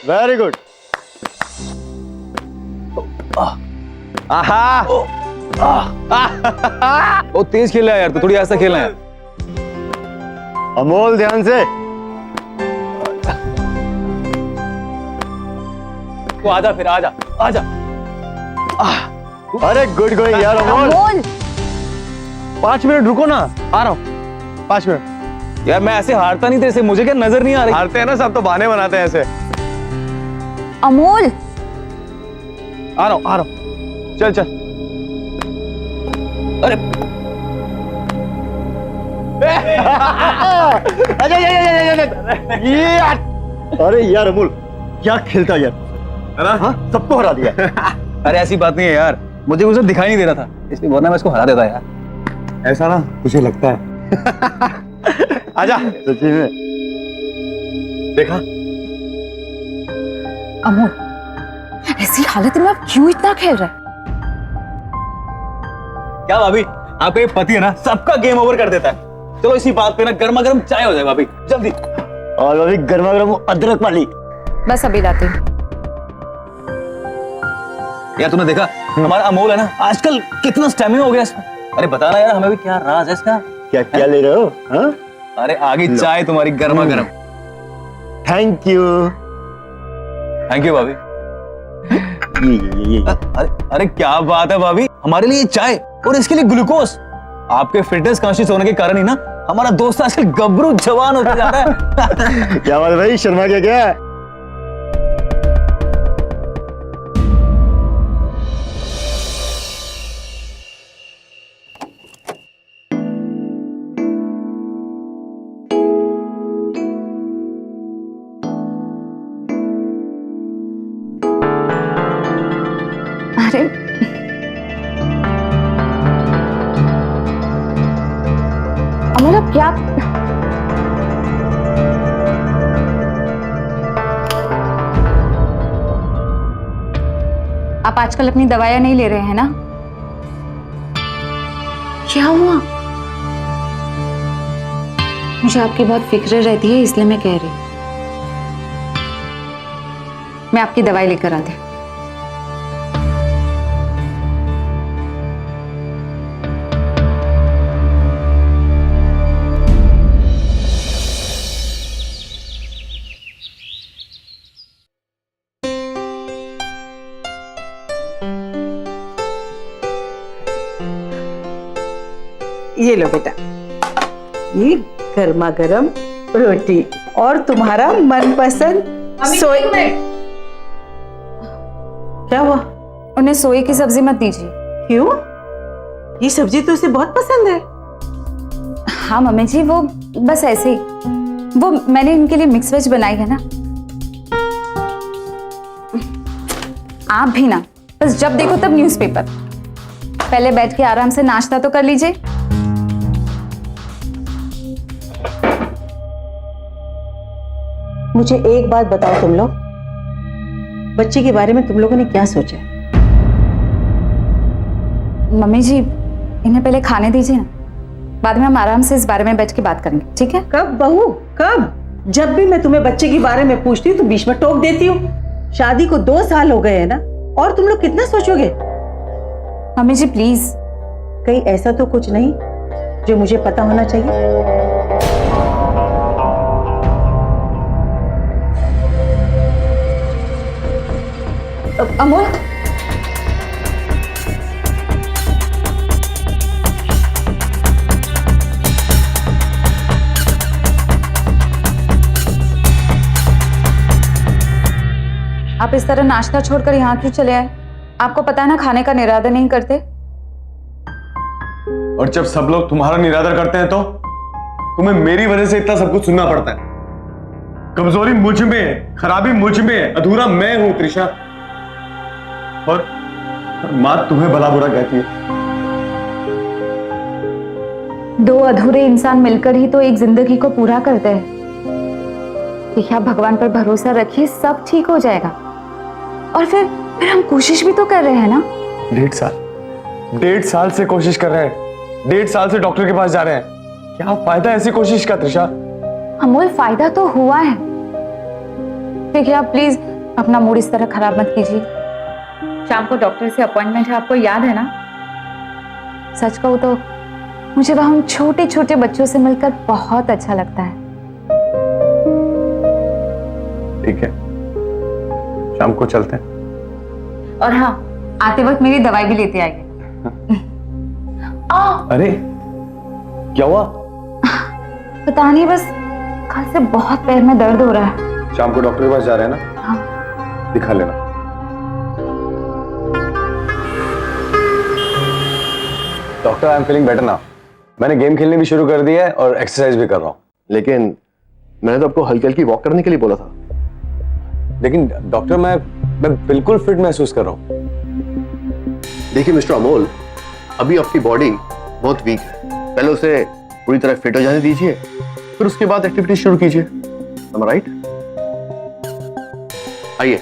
Very good. आहा वो तेज खेल रहा है यार, तो थोड़ी ऐसा खेलना है। अमोल ध्यान से। तो आजा फिर, आजा आजा। अरे गुड गोइंग यार अमोल। 5 मिनट रुको ना, आ रहा हूँ 5 मिनट। यार मैं ऐसे हारता नहीं तेरे से, मुझे क्या नजर नहीं आ रही? हारते हैं ना सब, तो बहाने बनाते हैं ऐसे। अमोल आ रहा हूँ, चल चल। अरे अरे यार अमोल क्या खेलता यार, है ना? हाँ सबको हरा दिया। अरे ऐसी बात नहीं है यार, मुझे कुछ दिखाई नहीं दे रहा था, इसलिए वरना मैं इसको हरा देता यार। ऐसा ना तुझे लगता है? आजा। सच्ची में देखा? अमोल ऐसी हालत में आप क्यों इतना खेल रहे हैं? क्या भाभी, आपका ये पति है ना, सबका गेम ओवर कर देता है। चलो इसी बात पे ना गर्मा गर्म चाय हो जाए भाभी, जल्दी। और अभी गर्मा गर्म अदरक वाली। बस अभी लाती हूँ। यार तूने देखा हमारा अमोल है ना, आजकल कितना स्टैमिना हो गया इसमें। अरे बता ना यार, हमें भी क्या राज है इसका? क्या क्या ले रहे हो? हाँ अरे आगे चाय तुम्हारी गर्मा गर्म। Thank you. थैंक यू भाभी। ये अरे क्या बात है भाभी, हमारे लिए चाय और इसके लिए ग्लूकोज। आपके फिटनेस कॉन्शियस होने के कारण ही ना हमारा दोस्त आजकल गबरू जवान होता जा रहा है। क्या बात है भाई, शर्मा क्या क्या? अरे अमोल अब क्या? आप आजकल अपनी दवाइयां नहीं ले रहे हैं ना? क्या हुआ? मुझे आपकी बहुत फिक्र रहती है, इसलिए मैं कह रही हूं। मैं आपकी दवाई लेकर आती हूं। ये लो बेटा, ये गर्मा गर्म रोटी और तुम्हारा मनपसंद सोए। क्या हुआ? उन्हें सोए की सब्जी मत दीजिए। क्यों? ये सब्जी तो उसे बहुत पसंद है। हाँ मम्मी जी, वो बस ऐसे ही, वो मैंने इनके लिए मिक्स वेज बनाई है ना। आप भी ना बस जब देखो तब न्यूज़पेपर। पहले बैठ के आराम से नाश्ता तो कर लीजिए। मुझे एक बात बताओ, तुम लोग बच्चे के बारे में तुम लोगों ने क्या सोचा है? मम्मी जी इन्हें पहले खाने दीजिए ना, बाद में हम आराम से इस बारे में बैठ के बात करेंगे, ठीक है? कब बहू, कब? जब भी मैं तुम्हें बच्चे के बारे में पूछती हूँ तो बीच में टोक देती हूँ। शादी को 2 साल हो गए हैं ना, और तुम लोग कितना सोचोगे? Mummy ji please. कहीं ऐसा तो कुछ नहीं जो मुझे पता होना चाहिए? अमोल आप इस तरह नाश्ता छोड़कर यहाँ क्यों चले आए? आपको पता है ना खाने का निरादर नहीं करते। और जब सब लोग तुम्हारा निरादर करते हैं तो तुम्हें मेरी वजह से इतना सब कुछ सुनना पड़ता है। कमजोरी मुझ में है, खराबी मुझ में है, अधूरा मैं हूं त्रिशा। और मां तुम्हें भला बुरा कहती है। 2 अधूरे इंसान मिलकर ही तो एक जिंदगी को पूरा करते हैं। देखिए आप भगवान पर भरोसा रखिए, सब ठीक हो जाएगा। और फिर हम कोशिश भी तो कर रहे हैं ना। 1.5 साल से कोशिश कर रहे हैं, 1.5 साल से डॉक्टर के पास जा रहे हैं। क्या फायदा ऐसी कोशिश का त्रिशा? अमोल फायदा तो हुआ है। देखिए आप प्लीज अपना मूड इस तरह खराब मत कीजिए। शाम को डॉक्टर से अपॉइंटमेंट है, आपको याद है ना? सच कहूं तो मुझे वहां उन छोटे छोटे बच्चों से मिलकर बहुत अच्छा लगता है। ठीक है, शाम को चलते हैं। और हाँ, आते वक्त मेरी दवाई भी लेते आइए। अरे क्या हुआ? पता नहीं, बस कल से बहुत पैर में दर्द हो रहा है। शाम को डॉक्टर के पास जा रहे हैं ना? हाँ। दिखा लेना। Doctor, I am feeling better now. मैंने गेम खेलने भी शुरू कर दिया है और एक्सरसाइज भी कर रहा हूँ। लेकिन मैंने तो आपको हल्की हल्की वॉक करने के लिए बोला था। लेकिन डॉक्टर, मैं बिल्कुल फिट महसूस कर रहा हूँ। देखिए मिस्टर अमोल, अभी आपकी बॉडी बहुत वीक है। पहले उसे पूरी तरह फिट हो जाने दीजिए, फिर उसके बाद एक्टिविटी शुरू कीजिए। Am I right? आइए,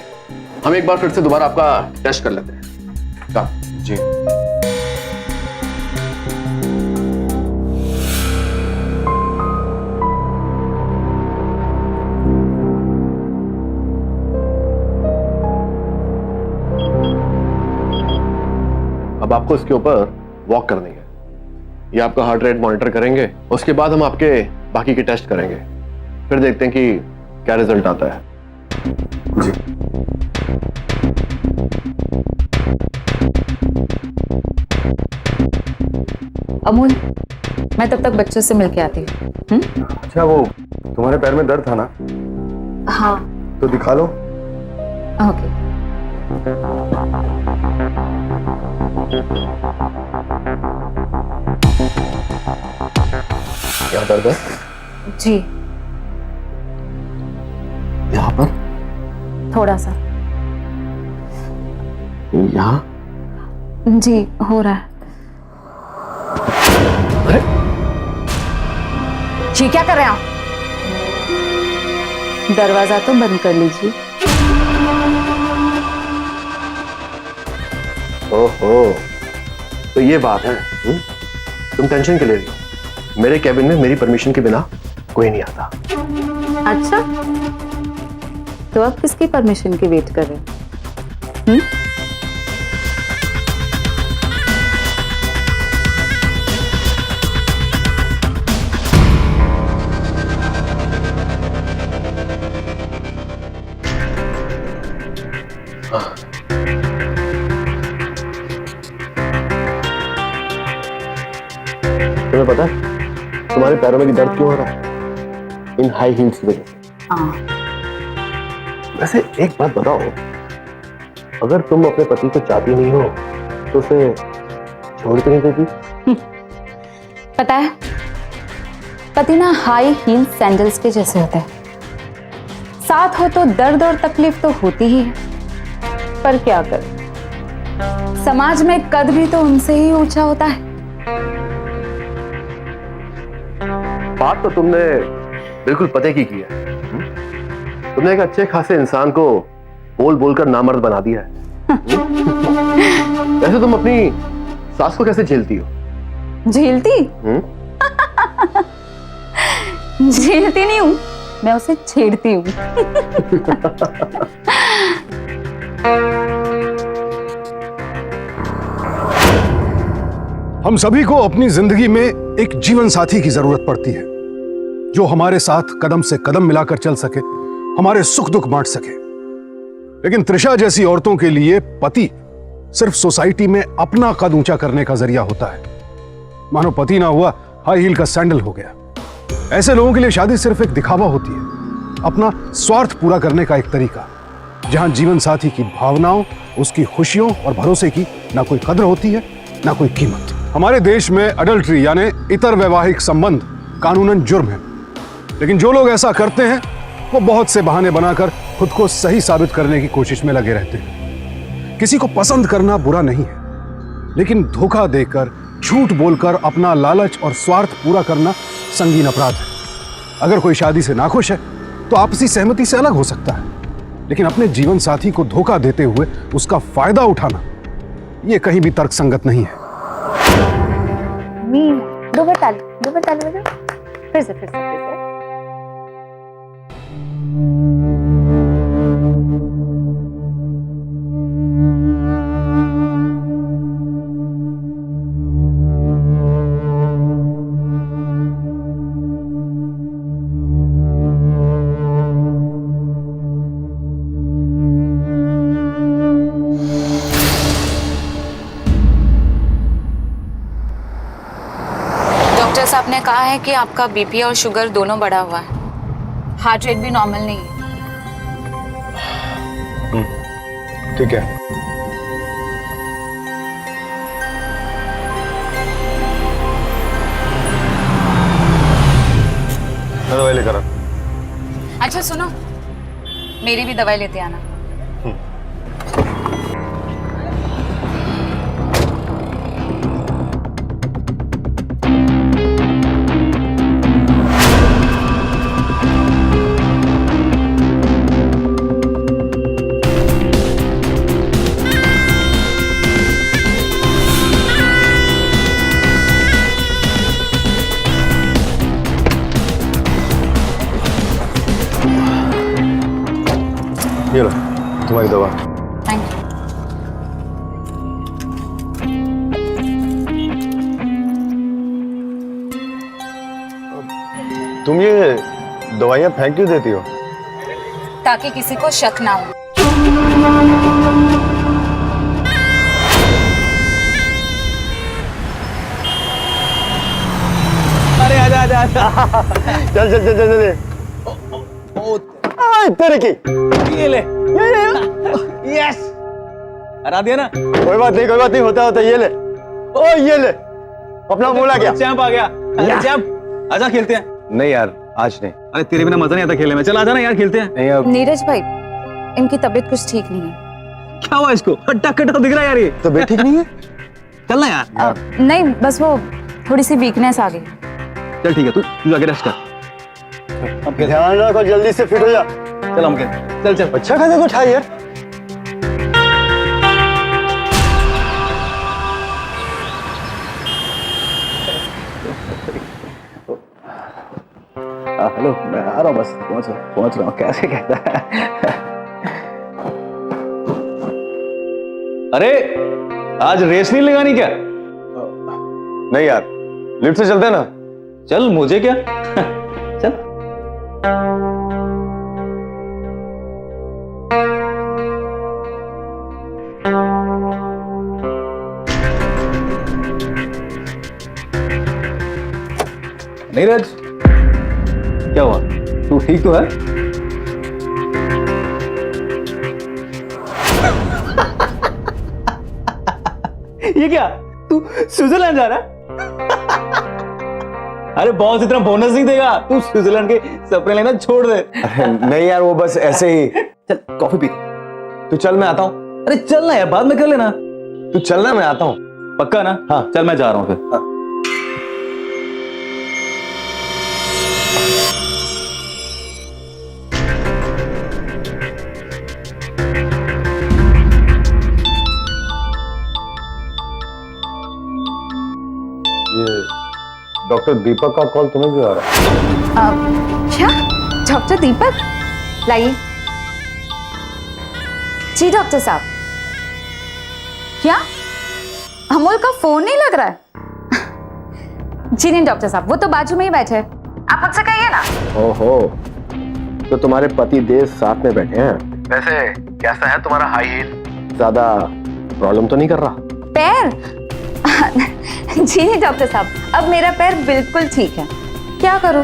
हम एक बार फिर से दोबारा आपका टेस्ट कर लेते हैं। का? जी। अब आपको इसके ऊपर वॉक करनी है। ये आपका हार्ट रेट मॉनिटर करेंगे, उसके बाद हम आपके बाकी के टेस्ट करेंगे, फिर देखते हैं कि क्या रिजल्ट आता है। जी। अमूल, मैं तब तक बच्चों से मिलके आती हूँ। अच्छा, वो तुम्हारे पैर में दर्द था ना? हाँ। तो दिखा लो। ओके। क्या दर्द है? जी, यहाँ पर? थोड़ा सा। यहाँ? जी, हो रहा है। अरे जी, क्या कर रहे हैं आप? दरवाजा तो बंद कर लीजिए। ओहो, तो ये बात है। तुम टेंशन क्यों ले रही हो? मेरे कैबिन में मेरी परमिशन के बिना कोई नहीं आता। अच्छा, तो आप किसकी परमिशन की वेट कर रहे हैं? तुम्हें पता है तुम्हारे पैरों में भी दर्द क्यों हो रहा है? इन हाई हील्स की वजह से। हाँ। वैसे एक बात बताओ, अगर तुम अपने पति को चाहती नहीं हो तो उसे छोड़ के नहीं देती? पता है, पति ना हाई हील सैंडल्स के जैसे होते हैं। साथ हो तो दर्द और तकलीफ तो होती ही है, पर क्या कर, समाज में कद भी तो उनसे ही ऊंचा होता है। बात तो तुमने बिल्कुल पते की है। तुमने एक अच्छे खासे इंसान को बोल बोलकर नामर्द बना दिया है। वैसे तुम अपनी सास को कैसे झेलती हो? झेलती? झेलती नहीं हूं, मैं उसे छेड़ती हूँ। हम सभी को अपनी जिंदगी में एक जीवन साथी की जरूरत पड़ती है, जो हमारे साथ कदम से कदम मिलाकर चल सके, हमारे सुख दुख बांट सके। लेकिन त्रिशा जैसी औरतों के लिए पति सिर्फ सोसाइटी में अपना कद ऊंचा करने का जरिया होता है। मानो पति ना हुआ हाई हील का सैंडल हो गया। ऐसे लोगों के लिए शादी सिर्फ एक दिखावा होती है, अपना स्वार्थ पूरा करने का एक तरीका, जहां जीवन साथी की भावनाओं, उसकी खुशियों और भरोसे की ना कोई कद्र होती है, ना कोई कीमत। हमारे देश में अडल्ट्री यानी इतर वैवाहिक संबंध कानूनन जुर्म है, लेकिन जो लोग ऐसा करते हैं वो बहुत से बहाने बनाकर खुद को सही साबित करने की कोशिश में लगे रहते हैं। किसी को पसंद करना बुरा नहीं है, लेकिन धोखा देकर, झूठ बोलकर अपना लालच और स्वार्थ पूरा करना संगीन अपराध है। अगर कोई शादी से नाखुश है तो आपसी सहमति से अलग हो सकता है, लेकिन अपने जीवन साथी को धोखा देते हुए उसका फायदा उठाना, यह कहीं भी तर्कसंगत नहीं है। दो बार ताली बजाओ। फिर से। कहा है कि आपका बीपी और शुगर दोनों बढ़ा हुआ है, हार्ट रेट भी नॉर्मल नहीं है। ठीक है। मैं दवाई लेकर आ। अच्छा सुनो, मेरी भी दवाई लेते आना। ये लो तुम्हारी दवा। Thank you. तुम ये दवाइयाँ फेंक क्यों देती हो? ताकि किसी को शक ना हो। अरे आजा आजा आजा। चल चल चल चल चल। तेरे की ये ले। यस, हरा दिया ना। कोई बात नहीं होता होता। ये ले, ओ ये ले, अपना बोला क्या? चैंप आ गया। अरे चैंप, आजा खेलते हैं। नहीं यार, आज नहीं। अरे तेरे बिना मजा नहीं आता खेलने में। चल आजा ना यार, खेलते हैं। नहीं अब नीरज भाई, इनकी तबीयत कुछ ठीक नहीं है। क्या हुआ इसको? हट्टा कट्टा तो दिख रहा है यार ये। तो बेट ठीक नहीं है। चल ना यार। नहीं, बस वो थोड़ी सी वीकनेस आ गई। चल ठीक है, तू जाके रेस्ट कर। ध्यान रखो, जल्दी से फिट हो जा। चल हम खेलते। चल चल। अच्छा खासा कुछ है यार। हेलो, मैं आ रहा हूँ, बस पहुंच रहा हूँ। कैसे कहता है? अरे आज रेस नहीं लगानी क्या? नहीं यार, लिफ्ट से चलते हैं ना। चल, मुझे क्या। चल। नीरज, क्या हुआ? तू ठीक तो है? ये क्या, तू स्विट्जरलैंड जा रहा है? अरे बॉस इतना बोनस नहीं देगा, तू स्विट्जरलैंड के सपने लेना छोड़ दे। नहीं यार, वो बस ऐसे ही। चल कॉफी पी। तू चल, मैं आता हूँ। अरे चल ना यार, बाद में कर लेना। तू चलना, मैं आता हूँ। पक्का ना? हाँ। चल मैं जा रहा हूँ फिर। ये डॉक्टर दीपक का कॉल तुम्हें क्यों आ रहा है? क्या? डॉक्टर दीपक? लाइए। जी डॉक्टर साहब। क्या अमोल का फोन नहीं लग रहा है? जी नहीं डॉक्टर साहब, वो तो बाजू में ही बैठे हैं, आप मुझसे कहिए ना। ओहो, तो तुम्हारे पति देव साथ में बैठे हैं। वैसे कैसा है तुम्हारा हाई हील? ज्यादा प्रॉब्लम तो नहीं कर रहा? पैर? जी नहीं डॉक्टर साहब, अब मेरा पैर बिल्कुल ठीक है। क्या करूं,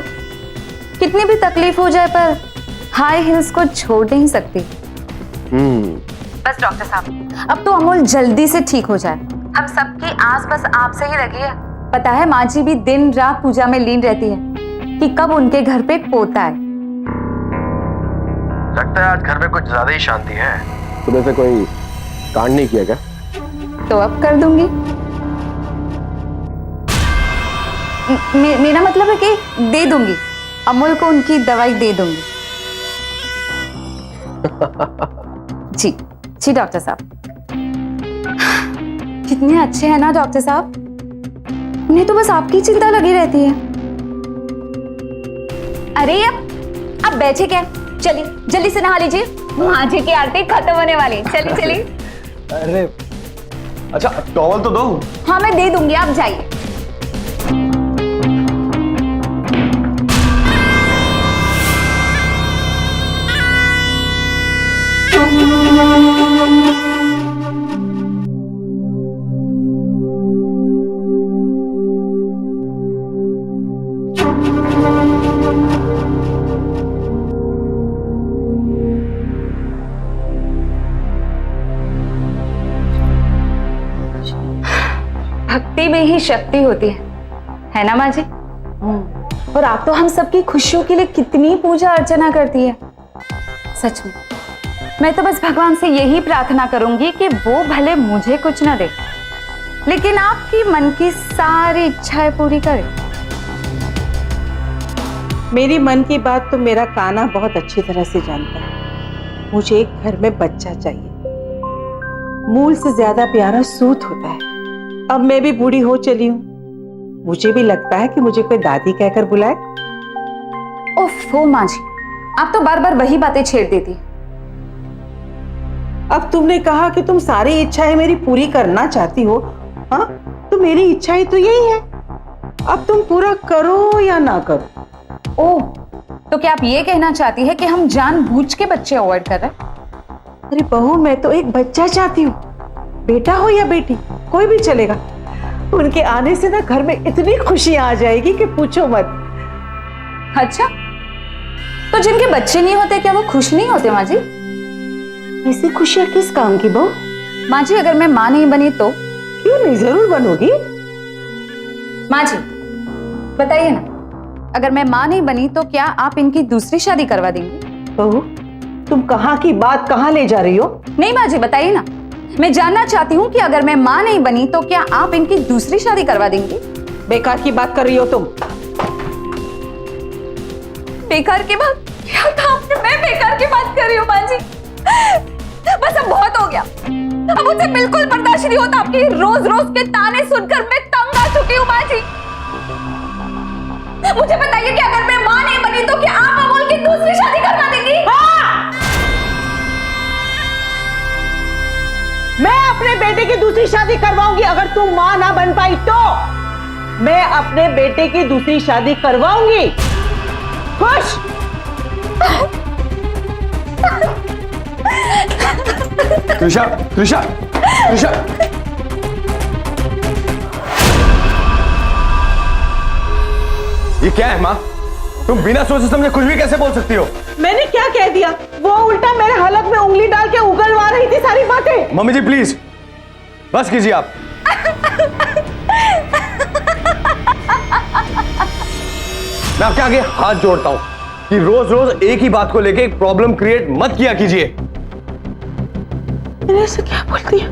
कितनी भी तकलीफ हो जाए पर हाई हील्स को छोड़ नहीं सकती। बस डॉक्टर साहब, अब तो अमोल जल्दी से ठीक हो जाए। हम सबकी आस बस आपसे ही लगी है। पता है, माँ जी भी दिन रात पूजा में लीन रहती है कि कब उनके घर पे एक पोता है। लगता है आज घर में कुछ ज्यादा ही शांति है। सुबह से कोई कांड नहीं किया क्या? तो अब कर दूंगी। मेरा मतलब है कि दे दूंगी, अमोल को उनकी दवाई दे दूंगी। जी जी डॉक्टर साहब। कितने अच्छे हैं ना डॉक्टर साहब, उन्हें तो बस आपकी चिंता लगी रहती है। अरे अब बैठे क्या, चलिए जल्दी से नहा लीजिए, माँ जी की आरती खत्म होने वाली है। चलिए चलिए। अरे अच्छा, टॉवल तो दो। हाँ मैं दे दूंगी, आप जाइए। ही शक्ति होती है ना माँ जी? और आप तो हम सबकी खुशियों के लिए कितनी पूजा अर्चना करती है। सच में मैं तो बस भगवान से यही प्रार्थना करूंगी कि वो भले मुझे कुछ ना दे, लेकिन आपकी मन की सारी इच्छाएं पूरी करे। मेरी मन की बात तो मेरा कान्हा बहुत अच्छी तरह से जानता है। मुझे एक घर में बच्चा चाहिए। मूल से ज्यादा प्यारा सूत होता है। अब मैं भी बूढ़ी हो चली हूँ, मुझे भी लगता है कि मुझे कोई दादी कहकर बुलाए। ओफो माँ जी, आप तो बार बार वही बातें छेड़ देती। अब तुमने कहा कि तुम सारी इच्छाएं मेरी पूरी करना चाहती हो, हाँ? तो मेरी इच्छाएं तो यही है, अब तुम पूरा करो या ना करो। ओह, तो क्या आप ये कहना चाहती है कि हम जानबूझ के बच्चे अवॉइड कर रहे हैं? अरे बहू, मैं तो एक बच्चा चाहती हूँ, बेटा हो या बेटी कोई भी चलेगा। उनके आने से ना घर में इतनी खुशी आ जाएगी कि पूछो मत। अच्छा, तो जिनके बच्चे नहीं होते क्या वो खुश नहीं होते माँ जी? ऐसी खुशियां किस काम की बहू? माँ जी, अगर मैं माँ नहीं बनी तो? क्यों नहीं, जरूर बनोगी। माँ जी बताइए ना, अगर मैं माँ नहीं बनी तो क्या आप इनकी दूसरी शादी करवा देंगी? बहू, तुम कहाँ की बात कहाँ ले जा रही हो? नहीं माँ जी बताइए ना, मैं जानना चाहती हूँ कि अगर मैं माँ नहीं बनी तो क्या आप इनकी दूसरी शादी करवा देंगी? बेकार की बात कर रही हो तुम। बेकार की बात? क्या कहा आपने? मैं बेकार की बात कर रही हूँ माँ जी? बस अब बहुत हो गया, अब मुझसे बिल्कुल बर्दाश्त नहीं होता। आपके रोज रोज के ताने सुनकर मैं तंग आ चुकी हूँ माँ जी। मुझे बताइए कि अगर मैं माँ नहीं बनी तो क्या आप अमोल की दूसरी शादी करवा देंगी? हाँ! मैं अपने बेटे की दूसरी शादी करवाऊंगी। अगर तुम माँ ना बन पाई तो मैं अपने बेटे की दूसरी शादी करवाऊंगी। खुश? त्रिशा, त्रिशा, त्रिशा, ये क्या है माँ? तुम बिना सोचे समझे कुछ भी कैसे बोल सकती हो? मैंने क्या कह दिया? वो उल्टा मेरे हलक में उंगली डाल के उगलवा रही थी सारी बातें। मम्मी जी प्लीज बस कीजिए आप। मैं आपके आगे हाथ जोड़ता हूं कि रोज रोज एक ही बात को लेके एक प्रॉब्लम क्रिएट मत किया कीजिए। मैंने ऐसा क्या बोल दिया?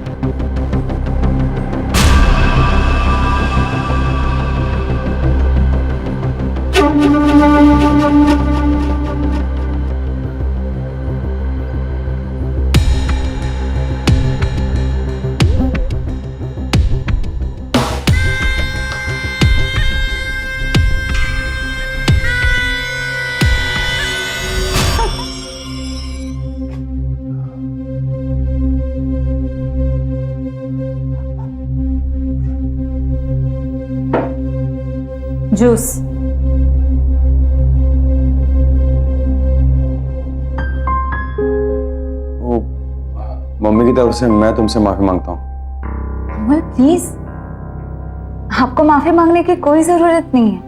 जूस। वो मम्मी की तरफ से मैं तुमसे माफी मांगता हूँ। अमल प्लीज, आपको माफी मांगने की कोई जरूरत नहीं है।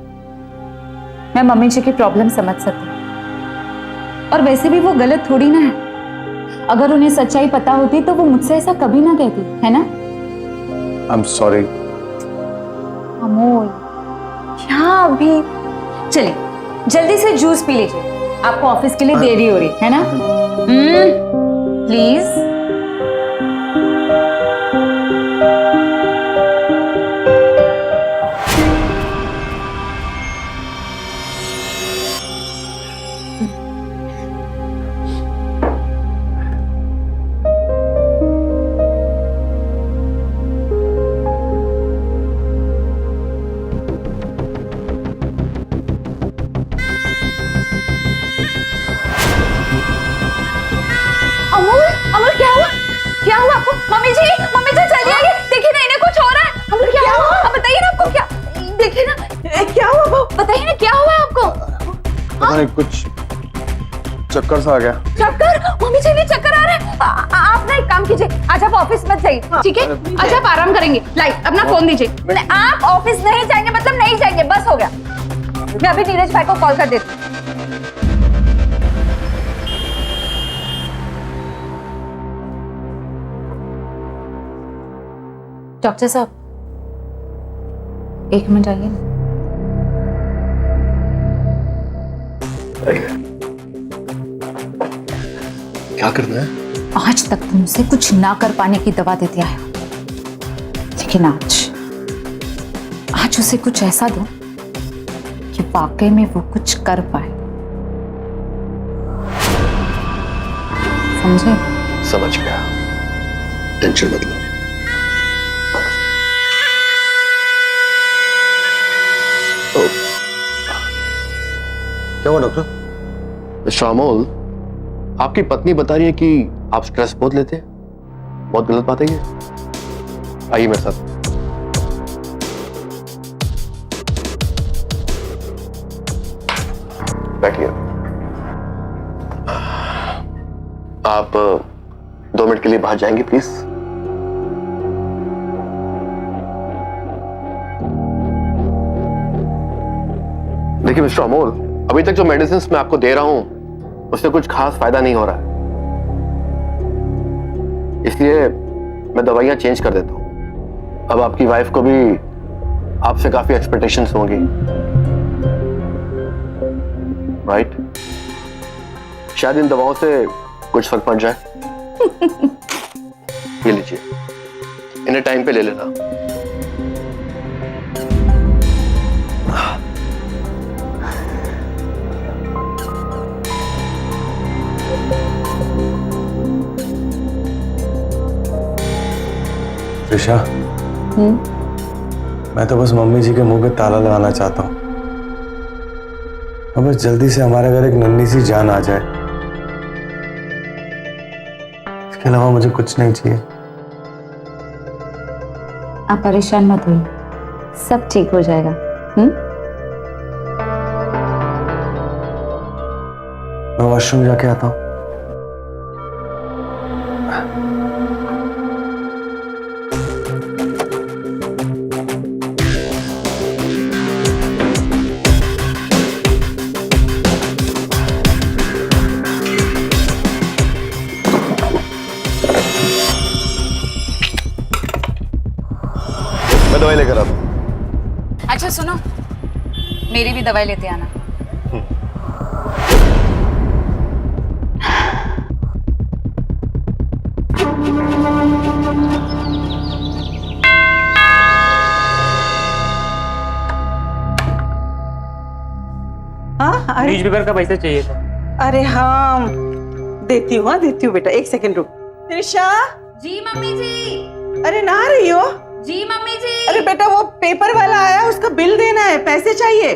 मैं मम्मी जी की प्रॉब्लम समझ सकती हूँ, और वैसे भी वो गलत थोड़ी ना है। अगर उन्हें सच्चाई पता होती तो वो मुझसे ऐसा कभी ना कहती, है ना? I am sorry. अमोल, क्या अभी? चलिए जल्दी से जूस पी लीजिए, आपको ऑफिस के लिए देरी हो रही है ना? प्लीज। अमोल क्या हुआ? क्या हुआ आपको? मम्मी जी चलिए आइए, देखिए ना इन्हें कुछ हो रहा है। अमोल क्या हुआ? अब बताइए ना आपको क्या, देखिए ना क्या हुआ बहू? बताइए ना क्या हुआ आपको? पता नहीं कुछ चक्कर सा आ गया। चक्कर? मम्मी जी ने चक्कर आ रहा है। आप ना एक काम कीजिए, आज आप ऑफिस मत जाइए, ठीक है? आज आप आराम करेंगे। लाइक अपना फोन दीजिए। आप ऑफिस नहीं जाएंगे मतलब नहीं जाएंगे, बस हो गया। मैं अभी नीरज भाई को कॉल कर देती हूँ। डॉक्टर साहब, एक मिनट आइए ना। क्या करना है? आज तक तुमसे कुछ ना कर पाने की दवा देते आए हो, लेकिन आज उसे कुछ ऐसा दो कि वाकई में वो कुछ कर पाए। समझे? समझ गया, टेंशन मत लो। तो क्या हुआ डॉक्टर? मिस्टर अमोल, आपकी पत्नी बता रही है कि आप स्ट्रेस बहुत लेते हैं। बहुत गलत बात है ये। आइए मेरे साथ। बैठिए। आप 2 मिनट के लिए बाहर जाएंगे प्लीज? देखिए मिस्टर अमोल, अभी तक जो मेडिसिन मैं आपको दे रहा हूं उससे कुछ खास फायदा नहीं हो रहा है, इसलिए मैं दवाइयां चेंज कर देता हूं। अब आपकी वाइफ को भी आपसे काफी एक्सपेक्टेशंस होंगी, राइट? शायद इन दवाओं से कुछ फर्क पड़ जाए। ये लीजिए, इन्हें टाइम पे ले लेना। त्रिशा, मैं तो बस मम्मी जी के मुंह पे ताला लगाना चाहता हूँ। अब बस जल्दी से हमारे घर एक नन्ही सी जान आ जाए, इसके अलावा मुझे कुछ नहीं चाहिए। आप परेशान मत होइए, सब ठीक हो जाएगा। मैं वॉशरूम जाके आता हूँ। मैं दवाई लेकर आता हूं। अच्छा सुनो, मेरी भी दवाई लेते आना। हाँ, अरे न्यूज़पेपर का पैसा चाहिए था। अरे हाँ, देती हूँ, हाँ देती हूँ बेटा, एक सेकंड रुक। त्रिशा, जी मम्मी जी। अरे ना आ रही हो? जी मम्मी जी। अरे बेटा वो पेपर वाला आया, उसका बिल देना है, पैसे चाहिए।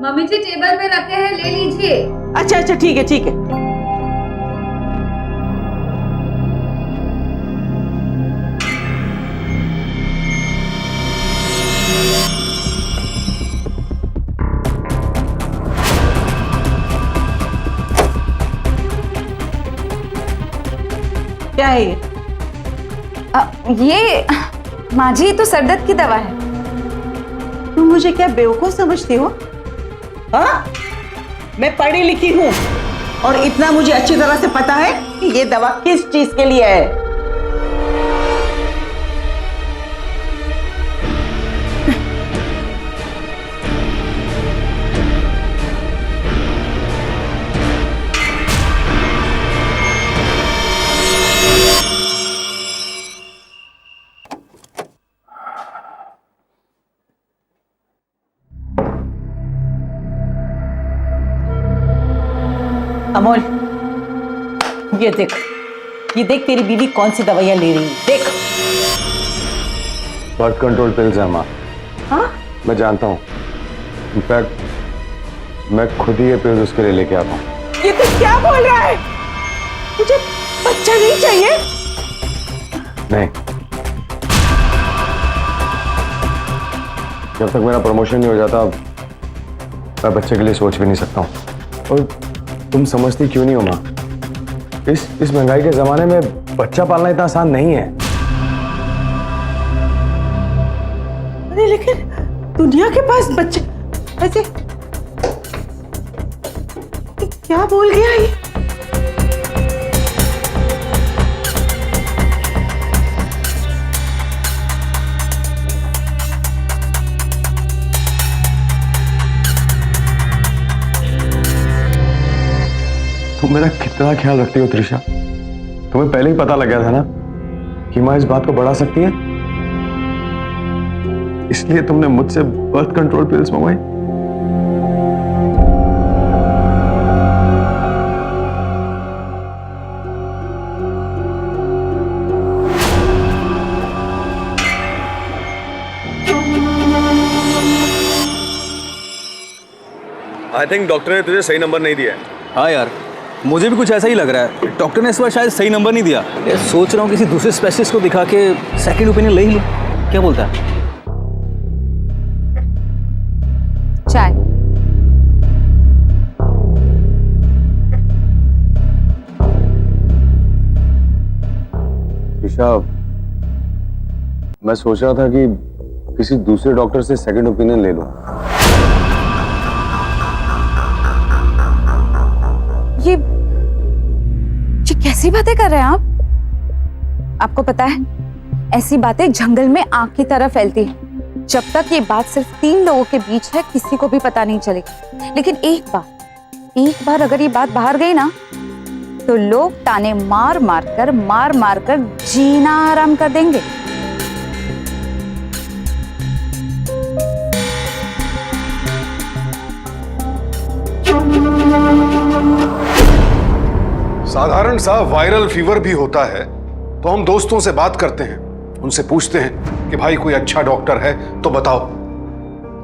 मम्मी जी टेबल पे रखे हैं, ले लीजिए। अच्छा अच्छा ठीक है ठीक है। क्या है ये? ये माँ जी तो सर दर्द की दवा है। तुम मुझे क्या बेवकूफ समझती हो? हाँ, मैं पढ़ी लिखी हूँ और इतना मुझे अच्छी तरह से पता है कि ये दवा किस चीज के लिए है। अमोल, ये देख तेरी बीवी कौन सी दवाइयां ले रही है, देख। बर्थ कंट्रोल पिल्स है माँ। हाँ? मैं जानता हूँ, इनफैक्ट मैं खुद ही ये पिल्स उसके लिए लेके आता हूँ। ये तो क्या बोल रहा है? मुझे बच्चा नहीं चाहिए? नहीं, जब तक मेरा प्रमोशन नहीं हो जाता मैं बच्चे के लिए सोच भी नहीं सकता हूँ। और तुम समझती क्यों नहीं हो माँ, इस महंगाई के जमाने में बच्चा पालना इतना आसान नहीं है। अरे लेकिन दुनिया के पास बच्चे ऐसे क्या बोल गया ये? तुम मेरा कितना ख्याल रखती हो त्रिशा। तुम्हें पहले ही पता लग गया था ना कि माँ इस बात को बढ़ा सकती है, इसलिए तुमने मुझसे बर्थ कंट्रोल पिल्स मंगवाई। आई थिंक डॉक्टर ने तुझे सही नंबर नहीं दिया है। हाँ यार, मुझे भी कुछ ऐसा ही लग रहा है। डॉक्टर ने इस बार शायद सही नंबर नहीं दिया। ये सोच रहा हूँ किसी दूसरे स्पेशलिस्ट को दिखा के सेकंड ओपिनियन ले ही लूँ। क्या बोलता है? चाय। त्रिशा, मैं सोच रहा था कि किसी दूसरे डॉक्टर से सेकंड ओपिनियन ले लूं। ये कैसी बातें कर रहे हैं आप? आपको पता है, ऐसी बातें जंगल में आग की तरह फैलती है। जब तक ये बात सिर्फ 3 लोगों के बीच है, किसी को भी पता नहीं चलेगी। लेकिन एक बार अगर ये बात बाहर गई ना, तो लोग ताने मार मार कर जीना आराम कर देंगे। साधारण सा वायरल फीवर भी होता है तो हम दोस्तों से बात करते हैं, उनसे पूछते हैं कि भाई कोई अच्छा डॉक्टर है तो बताओ।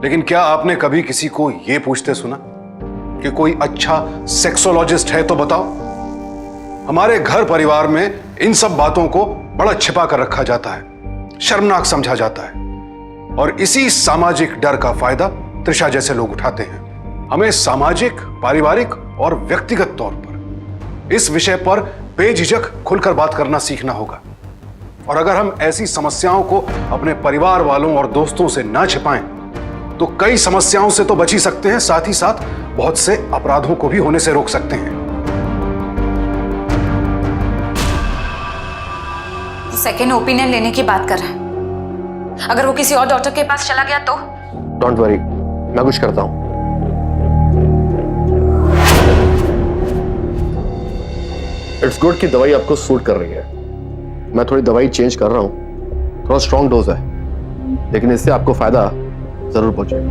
लेकिन क्या आपने कभी किसी को यह पूछते सुना कि कोई अच्छा सेक्सोलॉजिस्ट है तो बताओ? हमारे घर परिवार में इन सब बातों को बड़ा छिपा कर रखा जाता है, शर्मनाक समझा जाता है, और इसी सामाजिक डर का फायदा त्रिशा जैसे लोग उठाते हैं। हमें सामाजिक, पारिवारिक और व्यक्तिगत तौर पर इस विषय पर बेझिझक खुलकर बात करना सीखना होगा। और अगर हम ऐसी समस्याओं को अपने परिवार वालों और दोस्तों से ना छिपाएं, तो कई समस्याओं से तो बच ही सकते हैं, साथ ही साथ बहुत से अपराधों को भी होने से रोक सकते हैं। सेकेंड ओपिनियन लेने की बात कर रहा है। अगर वो किसी और डॉक्टर के पास चला गया तो? डोंट वरी, मैं कुछ करता हूं। इट्स गुड कि दवाई आपको सूट कर रही है। मैं थोड़ी दवाई चेंज कर रहा हूं, थोड़ा स्ट्रॉन्ग डोज है, लेकिन इससे आपको फायदा जरूर पहुंचेगा।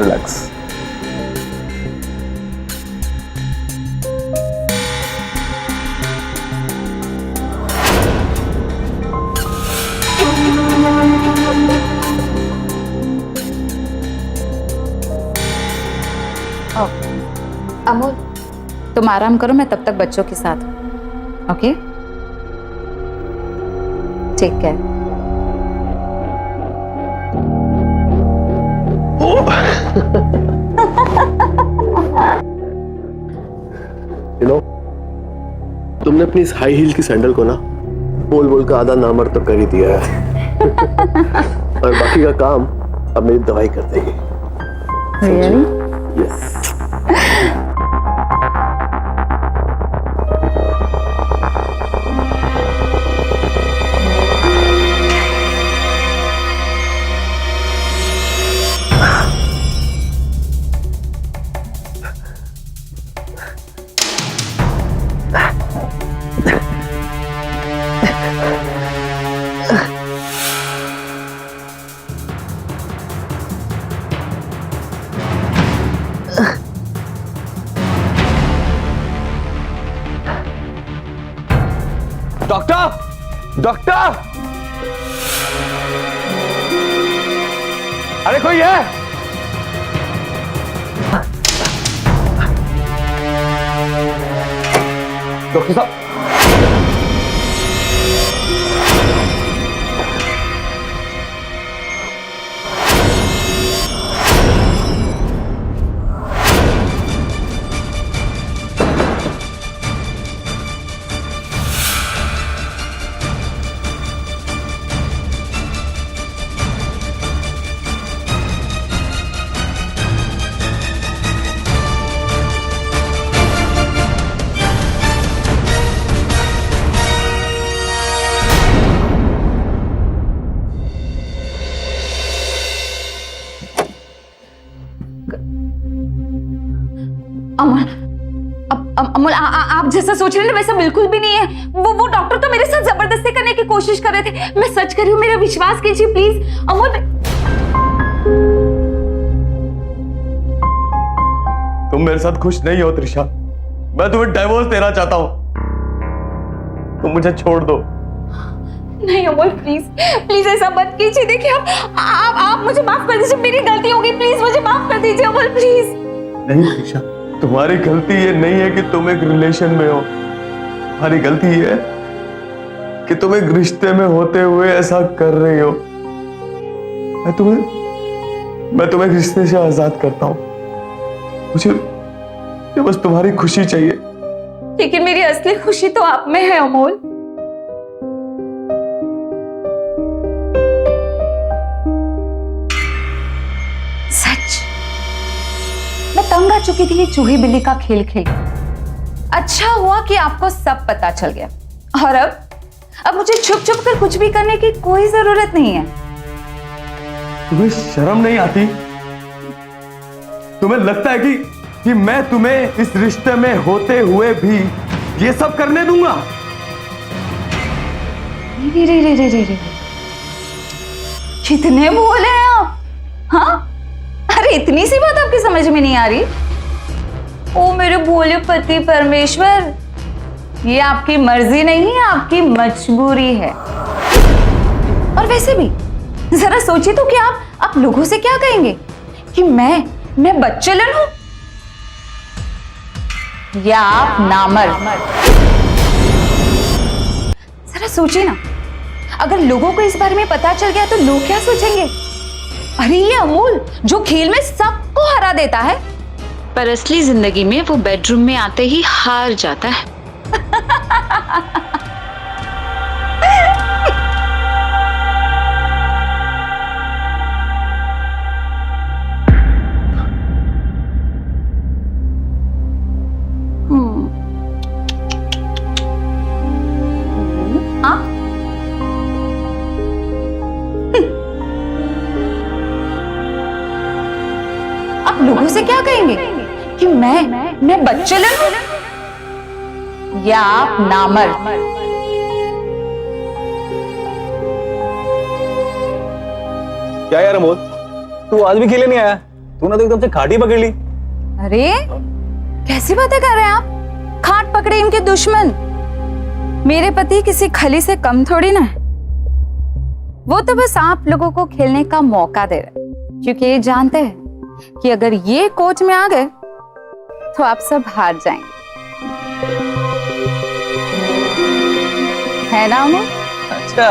रिलैक्स। अमोल, तुम आराम करो, मैं तब तक बच्चों के साथ हूं। Okay, take care. You know, तुमने अपनी इस हाई हील की सैंडल को ना बोल बोल का आधा नामर्द तो कर ही दिया है। और बाकी का काम अब मेरी दवाई कर देगी। Really? यस। डॉक्टर, डॉक्टर, अरे कोई है? डॉक्टर साहब, अमोल आप जैसा सोच रहे हैं ना वैसा बिल्कुल भी नहीं है। वो डॉक्टर तो मेरे साथ जबरदस्ती करने की कोशिश कर रहे थे। मैं सच कर रही हूँ, मेरा विश्वास कीजिए प्लीज। अमोल तुम मेरे साथ खुश नहीं हो त्रिशा, मैं तुम्हें डाइवोर्स देना चाहता हूं, तुम मुझे छोड़ दो। नहीं अमोल प्लीज प्लीज ऐसा मत कीजिए। देखिए आप मुझे माफ कर दीजिए, मेरी गलती होगी, प्लीज मुझे माफ कर दीजिए अमोल प्लीज। नहीं त्रिशा, तुम्हारी गलती ये नहीं है कि तुम एक रिलेशन में हो, तुम्हारी गलती ये है कि तुम एक रिश्ते में होते हुए ऐसा कर रही हो। मैं तुम्हें एक रिश्ते से आजाद करता हूं, मुझे बस तुम्हारी खुशी चाहिए। लेकिन मेरी असली खुशी तो आप में है अमोल। सच मैं तंग आ चुकी थी ये चूही बिल्ली का खेल खेल। अच्छा हुआ कि आपको सब पता चल गया, और अब मुझे छुप छुप कर कुछ भी करने की कोई जरूरत नहीं है। तुम्हें शर्म नहीं आती? तुम्हें लगता है कि मैं तुम्हें इस रिश्ते में होते हुए भी ये सब करने दूंगा? रे कितने भोले हैं आप। हाँ अरे इतनी सी बात आपकी समझ में नहीं आ रही? ओ मेरे भोले पति परमेश्वर, ये आपकी मर्जी नहीं है, आपकी मजबूरी है। और वैसे भी जरा सोचिए तो कि आप लोगों से क्या कहेंगे कि मैं बच्चेलन हूं, या आप नामर्द। जरा सोचिए ना, अगर लोगों को इस बारे में पता चल गया तो लोग क्या सोचेंगे? अरे ये अमोल जो खेल में सबको हरा देता है, पर असली जिंदगी में वो बेडरूम में आते ही हार जाता है। आप लोगों से क्या कहेंगे कि मैं बच्चेलन हूं, या आप नामर्द। क्या यार अमोल, तू आज भी खेलने नहीं आया? तूने तो एकदम से खाटी पकड़ ली। अरे कैसी बातें कर रहे हैं आप? खाट पकड़े इनके दुश्मन। मेरे पति किसी खली से कम थोड़ी ना है। वो तो बस आप लोगों को खेलने का मौका दे रहे, क्योंकि ये जानते हैं कि अगर ये कोच में आ गए तो आप सब हार जाएंगे, है ना अमोल? अच्छा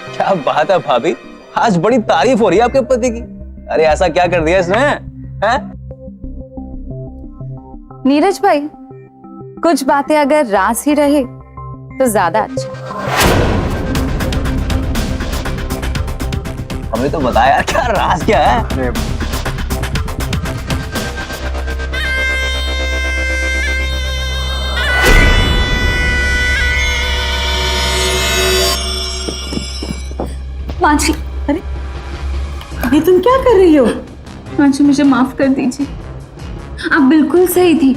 क्या बात है भाभी, आज बड़ी तारीफ हो रही है आपके पति की। अरे ऐसा क्या कर दिया इसने? हैं? नीरज भाई, कुछ बातें अगर राज ही रहे तो ज्यादा अच्छा। हमें तो बताया क्या राज क्या है? मांझी, अरे ये तुम क्या कर रही हो? मांझी मुझे माफ कर दीजिए, आप बिल्कुल सही थी।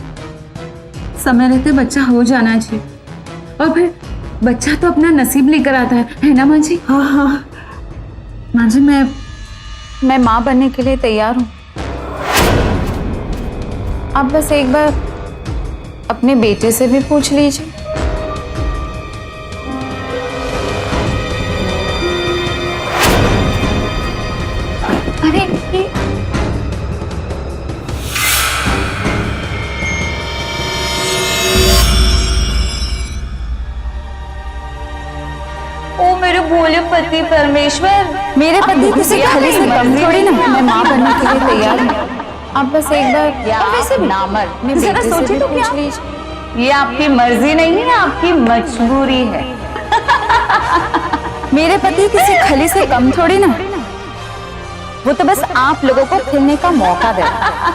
समय रहते बच्चा हो जाना चाहिए, और फिर बच्चा तो अपना नसीब लेकर आता है ना मांझी? हाँ हाँ मांझी, मैं माँ बनने के लिए तैयार हूँ। आप बस एक बार अपने बेटे से भी पूछ लीजिए। अरे ये ओ मेरे भोले पति परमेश्वर, मेरे पति किसी खली से कम थोड़ी ना। मैं माँ बनने के लिए तैयार हूँ। आप बस एक बार, या वैसे भी नामर्द, जरा सोचिए तो पूछ लीजिए। ये आपकी मर्जी नहीं है, आपकी मजबूरी है। मेरे पति किसी खली से कम थोड़ी ना, वो तो बस आप लोगों को खेलने का मौका दे रहा है।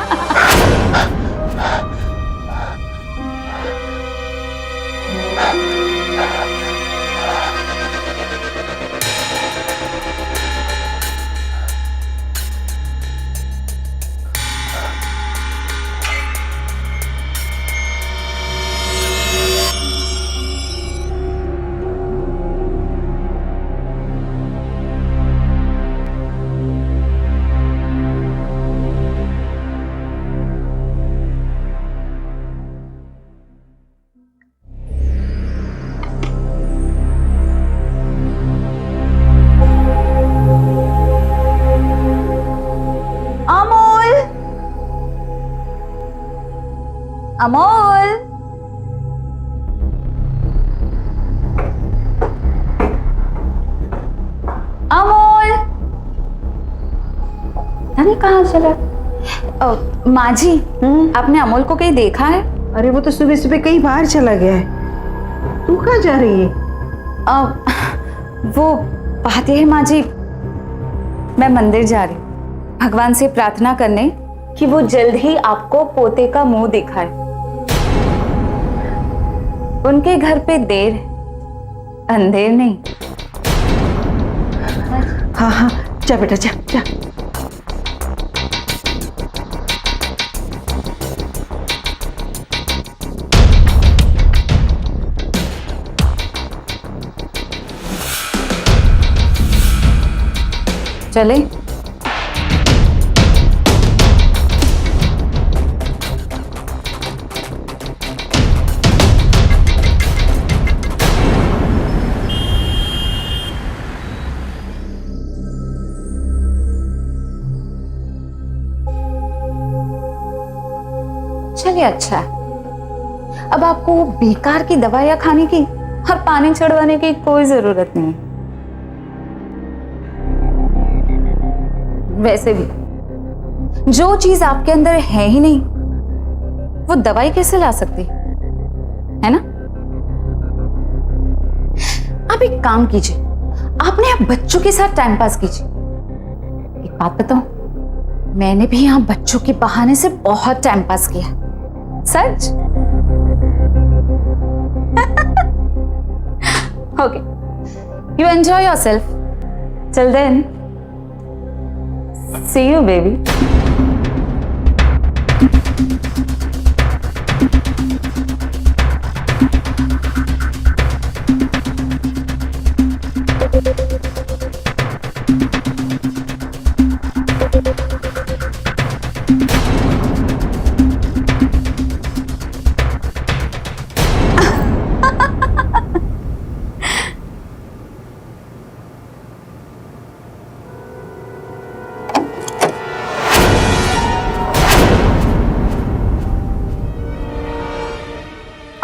अमोल, अमोल, नहीं कहाँ चला? माँ जी, आपने अमोल को कहीं देखा है? अरे वो तो सुबह सुबह कहीं बाहर चला गया है। तू कहाँ जा रही है? वो बात यह है माँ जी, मैं मंदिर जा रही हूँ भगवान से प्रार्थना करने कि वो जल्द ही आपको पोते का मुंह दिखाए। उनके घर पे देर है, अंधेर नहीं। हाँ हाँ, जा बेटा जा जा। चले? चलिए, अच्छा है। अब आपको बेकार की दवाइयां खाने की और पानी चढ़वाने की कोई जरूरत नहीं। वैसे भी जो चीज आपके अंदर है ही नहीं, वो दवाई कैसे ला सकती है ना? आप एक काम कीजिए, आपने आप बच्चों के साथ टाइम पास कीजिए। एक बात बताऊं, मैंने भी यहाँ बच्चों के बहाने से बहुत टाइम पास किया, सच। Okay, you enjoy yourself. Till then, see you, baby.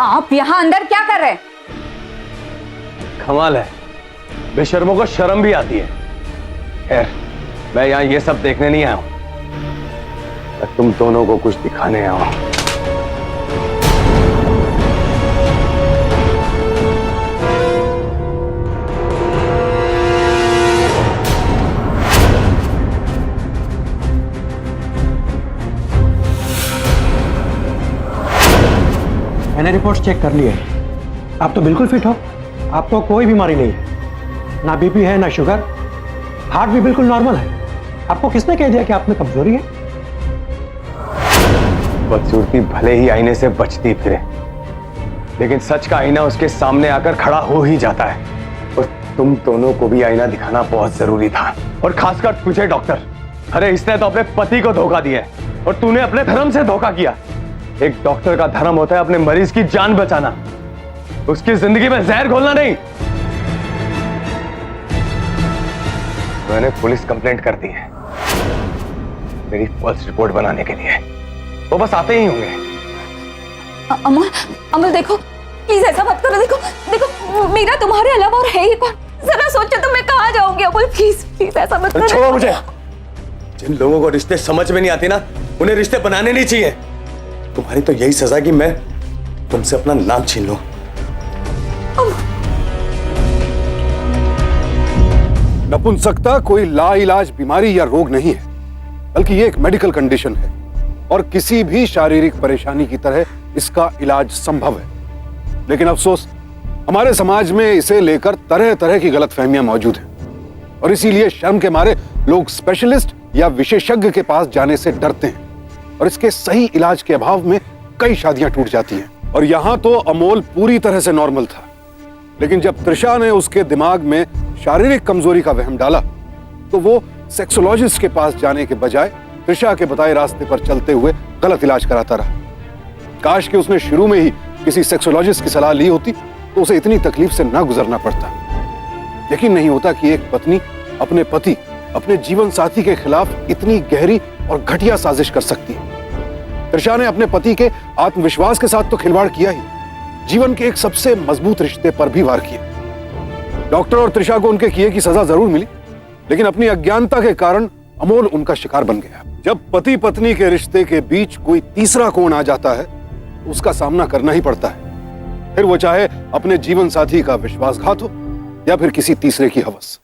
आप यहां अंदर क्या कर रहे हैं? कमाल है, बेशर्मों को शर्म भी आती है। खैर, मैं यहाँ ये सब देखने नहीं आया हूं, मैं तुम दोनों को कुछ दिखाने आया हूं। मैंने रिपोर्ट्स चेक कर ली है। आप तो बिल्कुल फिट हो, आपको कोई बीमारी नहीं है, ना बीपी है ना शुगर, हार्ट भी बिल्कुल नॉर्मल है। आपको किसने कह दिया कि आप में कमजोरी है? बदसूरती भले ही आईने से बचती फिरे, लेकिन सच का आईना उसके सामने आकर खड़ा हो ही जाता है। और तुम दोनों को भी आईना दिखाना बहुत जरूरी था, और खासकर तुझे डॉक्टर। अरे इसने तो अपने पति को धोखा दिया और तूने अपने धर्म से धोखा किया। एक डॉक्टर का धर्म होता है अपने मरीज की जान बचाना, उसकी जिंदगी में जहर घोलना नहीं। मैंने पुलिस कंप्लेंट कर दी है मेरी फॉल्स रिपोर्ट बनाने के लिए, वो बस आते ही होंगे। अमल, अमल देखो, प्लीज ऐसा मत करो। देखो देखो, मेरा तुम्हारे अलावा और है ही कौन? जरा सोचो तो मैं कहाँ जाऊंगी। अमल प्लीज प्लीज ऐसा मत करो। छोड़ो मुझे। जिन लोगों को रिश्ते समझ में नहीं आते ना, उन्हें रिश्ते बनाने नहीं चाहिए। तुम्हारी तो यही सजा कि मैं तुमसे अपना नाम छीन लूं। नपुंसकता कोई लाइलाज बीमारी या रोग नहीं है, बल्कि ये एक मेडिकल कंडीशन है और किसी भी शारीरिक परेशानी की तरह इसका इलाज संभव है। लेकिन अफसोस, हमारे समाज में इसे लेकर तरह तरह की गलतफहमियां मौजूद हैं और इसीलिए शर्म के मारे लोग स्पेशलिस्ट या विशेषज्ञ के पास जाने से डरते हैं और इसके सही इलाज के अभाव में कई शादियां टूट जाती हैं। और यहां तो अमोल पूरी तरह से नॉर्मल था, लेकिन जब त्रिशा ने उसके दिमाग में शारीरिक कमजोरी का वहम डाला तो वो सेक्सोलॉजिस्ट के पास जाने के बजाय त्रिशा के बताए रास्ते पर चलते हुए गलत इलाज कराता रहा। काश कि उसने शुरू में ही किसी सेक्सोलॉजिस्ट की सलाह ली होती तो उसे इतनी तकलीफ से ना गुजरना पड़ता। यकीन नहीं होता कि एक पत्नी अपने पति, अपने जीवन साथी के खिलाफ इतनी गहरी और घटिया साजिश कर सकती है। त्रिशा ने अपने पति के आत्मविश्वास के साथ तो खिलवाड़ किया ही, जीवन के एक सबसे मजबूत रिश्ते पर भी वार किया। डॉक्टर और त्रिशा को उनके किए की सजा जरूर मिली, लेकिन अपनी अज्ञानता के कारण अमोल उनका शिकार बन गया। जब पति पत्नी के रिश्ते के बीच कोई तीसरा कौन आ जाता है, उसका सामना करना ही पड़ता है, फिर वो चाहे अपने जीवन साथी का विश्वासघात हो या फिर किसी तीसरे की हवस।